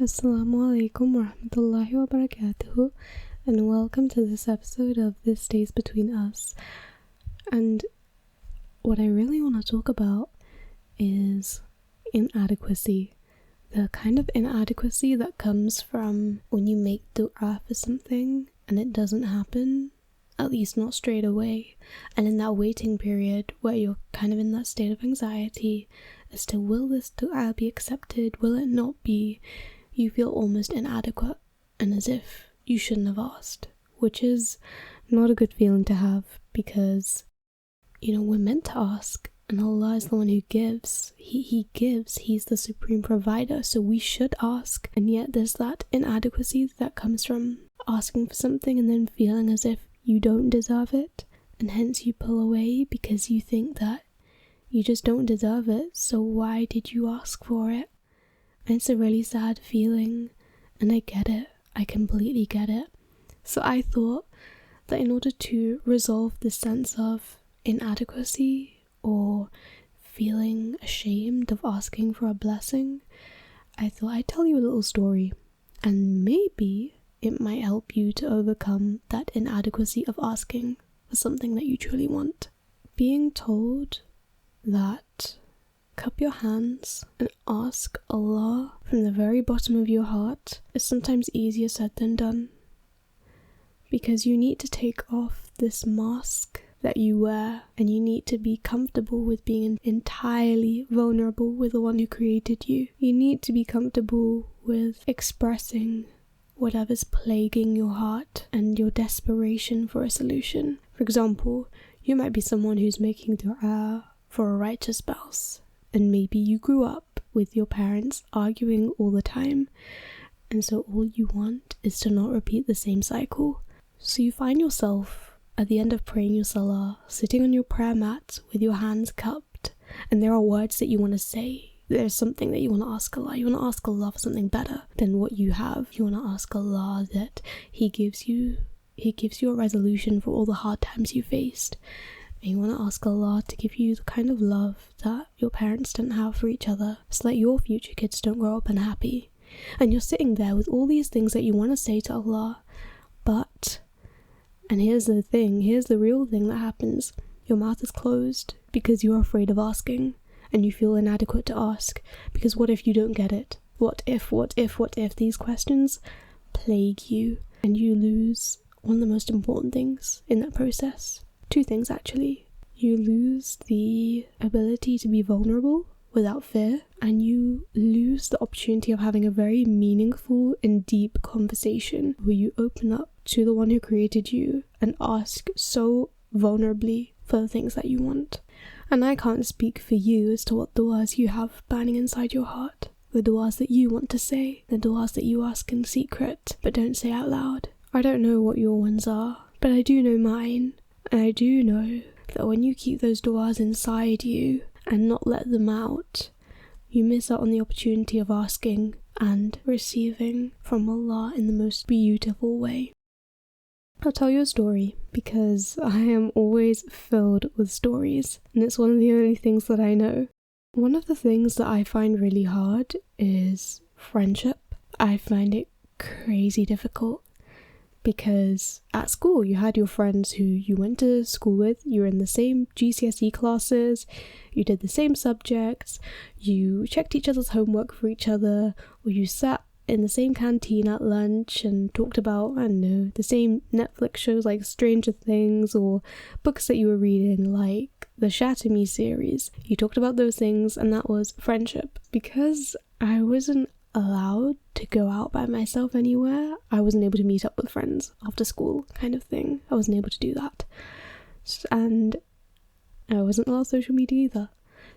Assalamu alaikum warahmatullahi wabarakatuh, and welcome to this episode of This Stays Between Us. And what I really want to talk about is inadequacy. The kind of inadequacy that comes from when you make dua for something and it doesn't happen, at least not straight away, and in that waiting period where you're kind of in that state of anxiety as to will this dua be accepted, will it not be, you feel almost inadequate and as if you shouldn't have asked, which is not a good feeling to have because, we're meant to ask and Allah is the one who gives. He gives, He's the supreme provider, so we should ask, and yet there's that inadequacy that comes from asking for something and then feeling as if you don't deserve it, and hence you pull away because you think that you just don't deserve it, so why did you ask for it? And it's a really sad feeling, and I get it. I completely get it. So I thought that in order to resolve this sense of inadequacy or feeling ashamed of asking for a blessing, I thought I'd tell you a little story, and maybe it might help you to overcome that inadequacy of asking for something that you truly want. Being told that cup your hands and ask Allah from the very bottom of your heart is sometimes easier said than done, because you need to take off this mask that you wear and you need to be comfortable with being entirely vulnerable with the one who created you. You need to be comfortable with expressing whatever's plaguing your heart and your desperation for a solution. For example, you might be someone who's making dua for a righteous spouse, and maybe you grew up with your parents arguing all the time, and so all you want is to not repeat the same cycle. So you find yourself at the end of praying your salah, sitting on your prayer mat with your hands cupped, and there are words that you want to say. There's something that you want to ask Allah. You want to ask Allah for something better than what you have. You want to ask Allah that He gives you a resolution for all the hard times you faced. And you want to ask Allah to give you the kind of love that your parents didn't have for each other, so that your future kids don't grow up unhappy. And you're sitting there with all these things that you want to say to Allah, and here's the real thing that happens. Your mouth is closed because you're afraid of asking, and you feel inadequate to ask, because what if you don't get it? What if? These questions plague you, and you lose one of the most important things in that process. Two things, actually. You lose the ability to be vulnerable without fear, and you lose the opportunity of having a very meaningful and deep conversation where you open up to the one who created you and ask so vulnerably for the things that you want. And I can't speak for you as to what du'as you have burning inside your heart, the du'as that you want to say, the du'as that you ask in secret but don't say out loud. I don't know what your ones are, but I do know mine. And I do know that when you keep those du'as inside you and not let them out, you miss out on the opportunity of asking and receiving from Allah in the most beautiful way. I'll tell you a story because I am always filled with stories, and it's one of the only things that I know. One of the things that I find really hard is friendship. I find it crazy difficult. Because at school you had your friends who you went to school with, you were in the same GCSE classes, you did the same subjects, you checked each other's homework for each other, or you sat in the same canteen at lunch and talked about, the same Netflix shows like Stranger Things, or books that you were reading like the Shatter Me series. You talked about those things, and that was friendship. Because I wasn't allowed to go out by myself anywhere, I wasn't able to meet up with friends after school kind of thing. I wasn't able to do that, and I wasn't allowed social media either,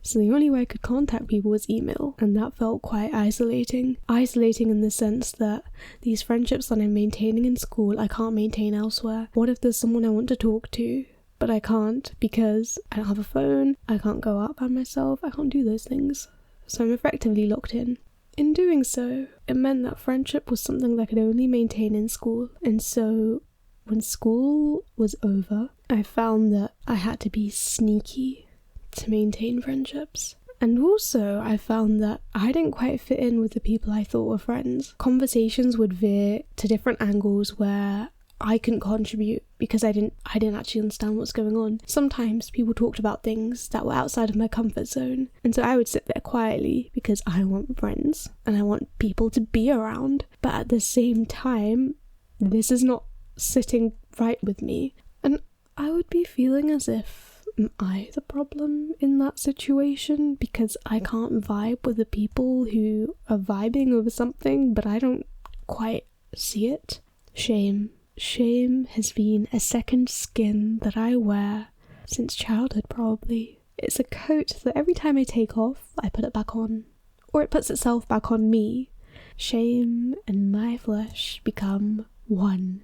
so the only way I could contact people was email, and that felt quite isolating in the sense that these friendships that I'm maintaining in school I can't maintain elsewhere. What if there's someone I want to talk to but I can't because I don't have a phone, I can't go out by myself, I can't do those things, so I'm effectively locked in. In doing so, it meant that friendship was something that I could only maintain in school. And so when school was over, I found that I had to be sneaky to maintain friendships. And also, I found that I didn't quite fit in with the people I thought were friends. Conversations would veer to different angles where I couldn't contribute because I didn't actually understand what's going on. Sometimes people talked about things that were outside of my comfort zone, and so I would sit there quietly because I want friends and I want people to be around. But at the same time, this is not sitting right with me, and I would be feeling as if, am I the problem in that situation because I can't vibe with the people who are vibing over something, but I don't quite see it? Shame. Shame has been a second skin that I wear since childhood, probably. It's a coat that every time I take off, I put it back on. Or it puts itself back on me. Shame and my flesh become one.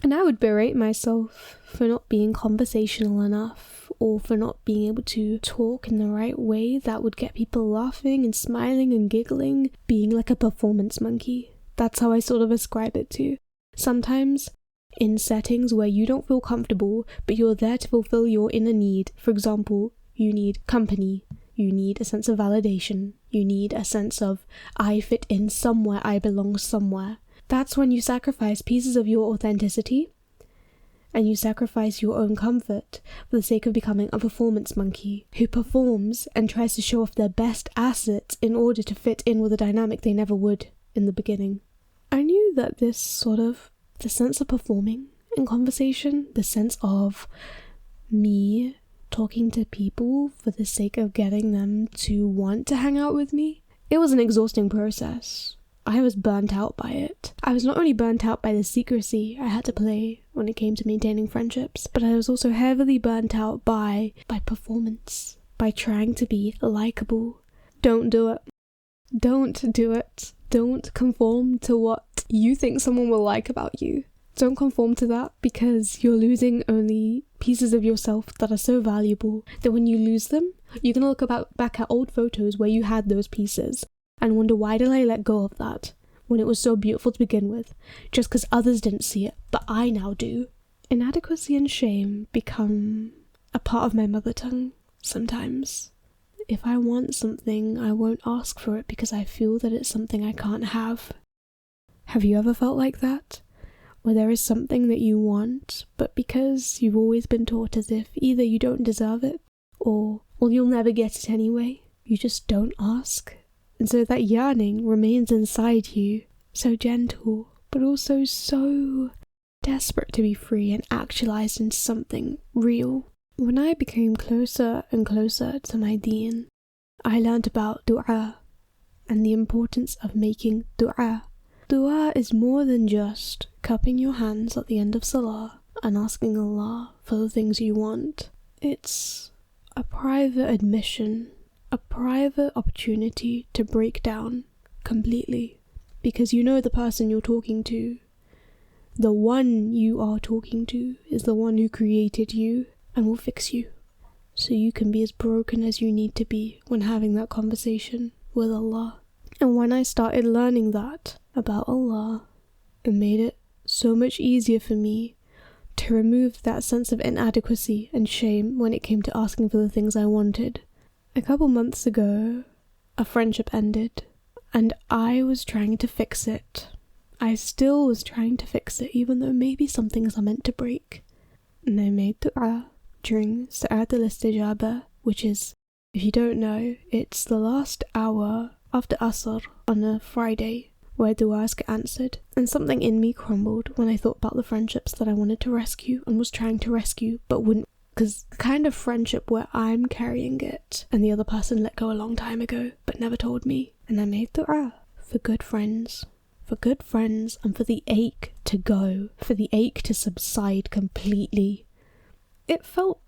And I would berate myself for not being conversational enough, or for not being able to talk in the right way that would get people laughing and smiling and giggling, being like a performance monkey. That's how I sort of ascribe it to. Sometimes, in settings where you don't feel comfortable, but you're there to fulfill your inner need. For example, you need company, you need a sense of validation, you need a sense of, I fit in somewhere, I belong somewhere. That's when you sacrifice pieces of your authenticity, and you sacrifice your own comfort for the sake of becoming a performance monkey who performs and tries to show off their best assets in order to fit in with a dynamic they never would in the beginning. I knew that the sense of performing in conversation, the sense of me talking to people for the sake of getting them to want to hang out with me, it was an exhausting process. I was burnt out by it. I was not only burnt out by the secrecy I had to play when it came to maintaining friendships, but I was also heavily burnt out by performance, by trying to be likable. Don't do it. Don't do it. Don't conform to what you think someone will like about you. Don't conform to that, because you're losing only pieces of yourself that are so valuable that when you lose them, you're going to look back at old photos where you had those pieces and wonder, why did I let go of that when it was so beautiful to begin with, just because others didn't see it, but I now do. Inadequacy and shame become a part of my mother tongue sometimes. If I want something, I won't ask for it because I feel that it's something I can't have. Have you ever felt like that? Where there is something that you want, but because you've always been taught as if either you don't deserve it, or, well, you'll never get it anyway, you just don't ask. And so that yearning remains inside you, so gentle, but also so desperate to be free and actualized into something real. When I became closer and closer to my deen, I learned about dua and the importance of making dua. Dua is more than just cupping your hands at the end of salah and asking Allah for the things you want. It's a private admission, a private opportunity to break down completely, because you know the person you're talking to, the one you are talking to, is the one who created you and will fix you, so you can be as broken as you need to be when having that conversation with Allah. And when I started learning that about Allah, it made it so much easier for me to remove that sense of inadequacy and shame when it came to asking for the things I wanted. A couple months ago, a friendship ended, and I was trying to fix it. I still was trying to fix it, even though maybe some things are meant to break. And I made dua during Sa'at al-Istijaba, which is, if you don't know, it's the last hour after Asr on a Friday, where duas get answered. And something in me crumbled when I thought about the friendships that I wanted to rescue and was trying to rescue, but wouldn't. Because the kind of friendship where I'm carrying it and the other person let go a long time ago but never told me. And I made dua for good friends and for the ache to go, for the ache to subside completely. It felt,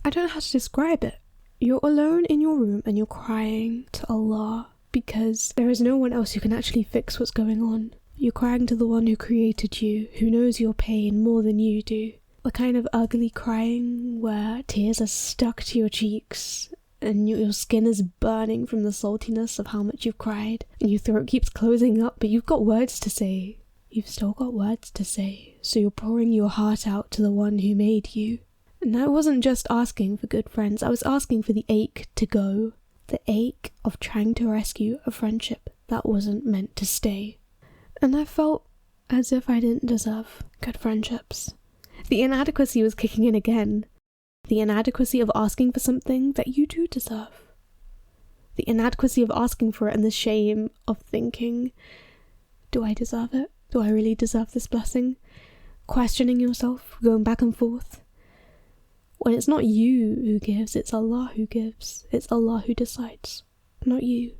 I don't know how to describe it. You're alone in your room and you're crying to Allah because there is no one else who can actually fix what's going on. You're crying to the one who created you, who knows your pain more than you do. The kind of ugly crying where tears are stuck to your cheeks and your skin is burning from the saltiness of how much you've cried, and your throat keeps closing up, but you've got words to say. You've still got words to say, so you're pouring your heart out to the one who made you. And I wasn't just asking for good friends, I was asking for the ache to go. The ache of trying to rescue a friendship that wasn't meant to stay. And I felt as if I didn't deserve good friendships. The inadequacy was kicking in again. The inadequacy of asking for something that you do deserve. The inadequacy of asking for it and the shame of thinking, do I deserve it? Do I really deserve this blessing? Questioning yourself, going back and forth. When it's not you who gives, it's Allah who gives. It's Allah who decides, not you.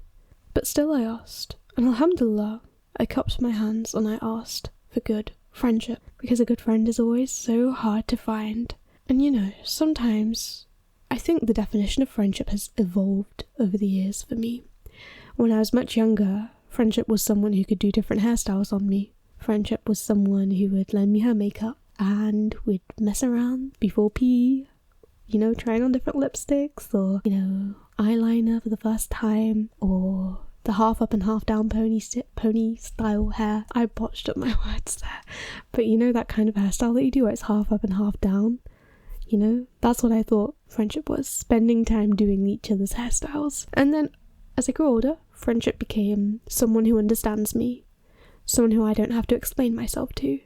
But still I asked, and alhamdulillah, I cupped my hands and I asked for good friendship, because a good friend is always so hard to find. And you know, sometimes I think the definition of friendship has evolved over the years for me. When I was much younger, friendship was someone who could do different hairstyles on me. Friendship was someone who would lend me her makeup and we'd mess around before PE, you know, trying on different lipsticks or, you know, eyeliner for the first time, or the half up and half down pony style hair. I botched up my words there. But you know that kind of hairstyle that you do where it's half up and half down? You know, that's what I thought friendship was, spending time doing each other's hairstyles. And then as I grew older, friendship became someone who understands me, someone who I don't have to explain myself to.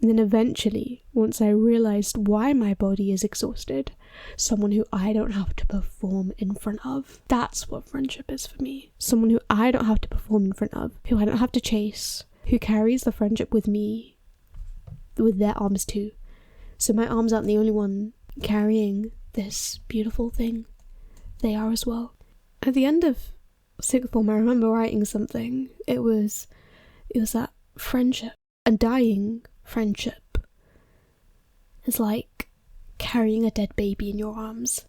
And then eventually, once I realised why my body is exhausted, someone who I don't have to perform in front of. That's what friendship is for me. Someone who I don't have to perform in front of, who I don't have to chase, who carries the friendship with me, with their arms too. So my arms aren't the only one carrying this beautiful thing. They are as well. At the end of sixth form, I remember writing something. It was that friendship, a dying friendship, is like carrying a dead baby in your arms.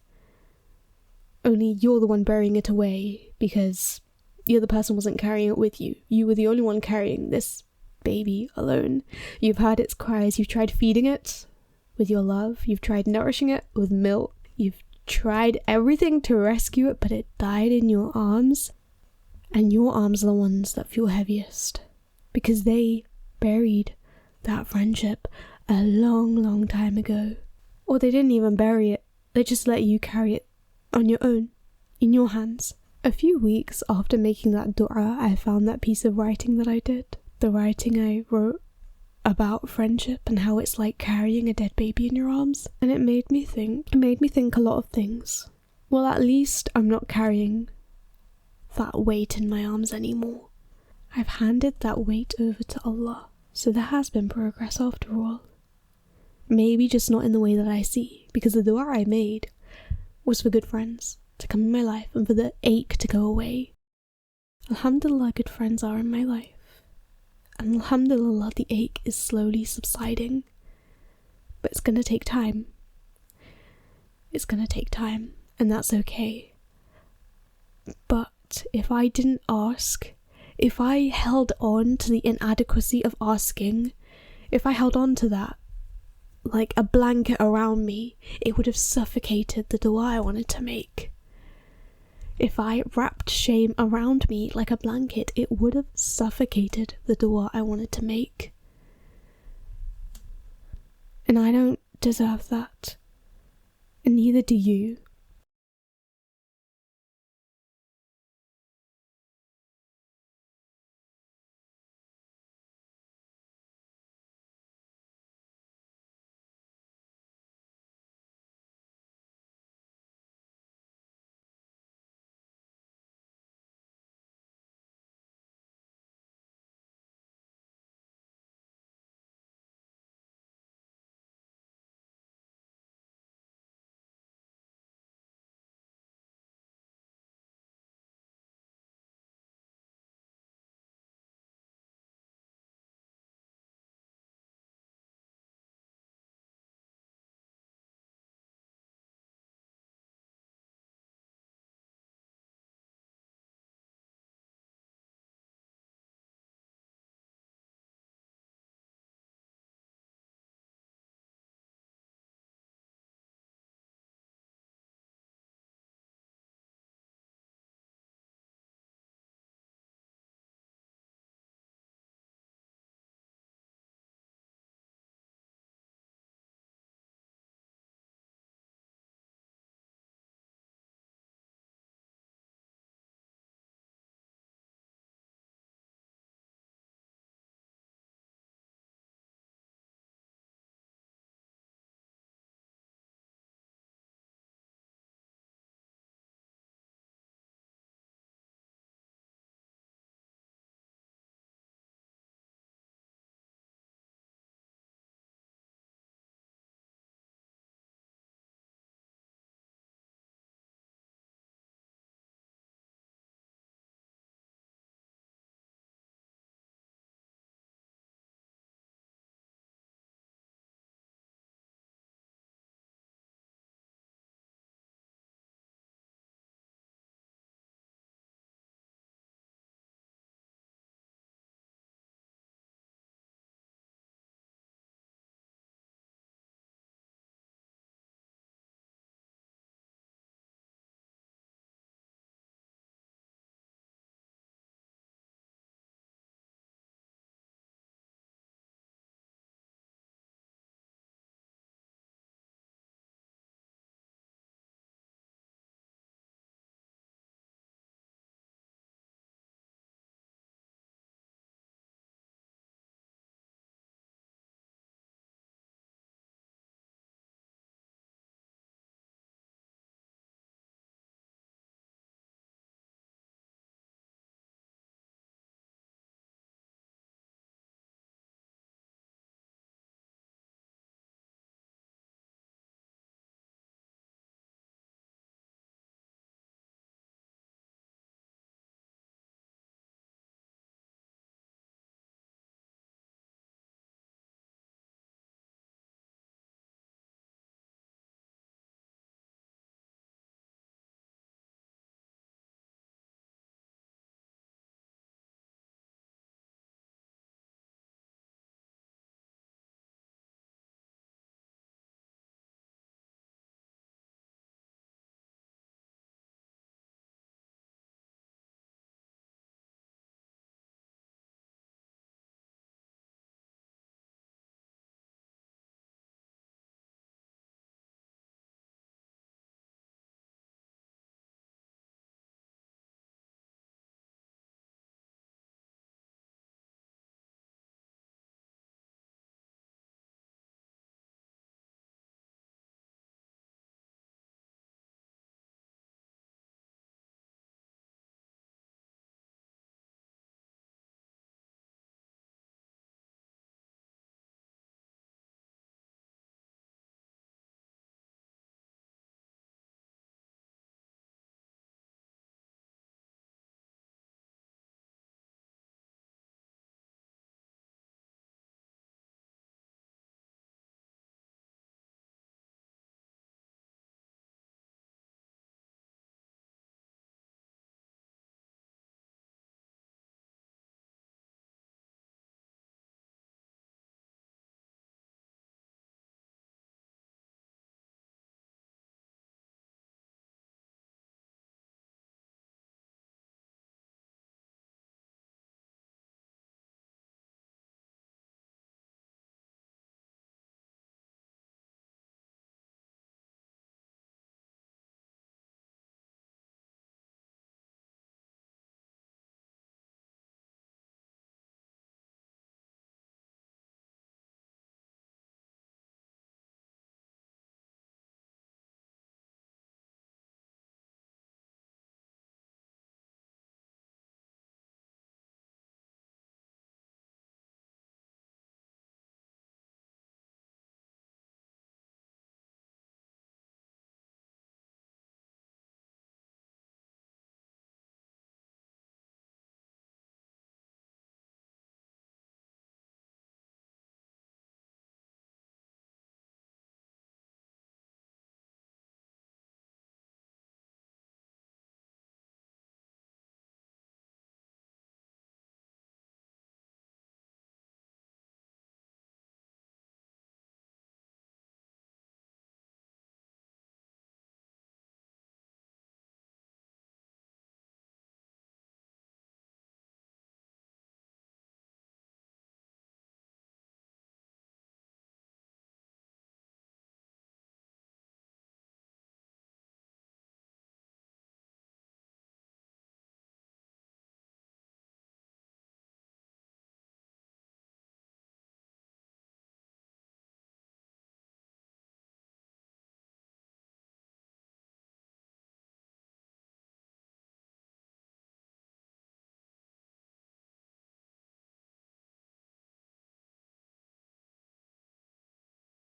Only you're the one burying it away because the other person wasn't carrying it with you. You were the only one carrying this baby alone. You've heard its cries, you've tried feeding it with your love, you've tried nourishing it with milk, you've tried everything to rescue it, but it died in your arms. And your arms are the ones that feel heaviest because they buried that friendship a long, long time ago. Or they didn't even bury it, they just let you carry it on your own, in your hands. A few weeks after making that dua, I found that piece of writing that I did. The writing I wrote about friendship and how it's like carrying a dead baby in your arms. And it made me think a lot of things. Well, at least I'm not carrying that weight in my arms anymore. I've handed that weight over to Allah. So there has been progress after all. Maybe just not in the way that I see, because the dua I made was for good friends to come in my life and for the ache to go away. Alhamdulillah, good friends are in my life. And alhamdulillah, the ache is slowly subsiding. But it's going to take time. It's going to take time, and that's okay. But if I didn't ask, if I held on to the inadequacy of asking, if I held on to that like a blanket around me, it would have suffocated the dua I wanted to make. If I wrapped shame around me like a blanket, it would have suffocated the dua I wanted to make. And I don't deserve that. And neither do you.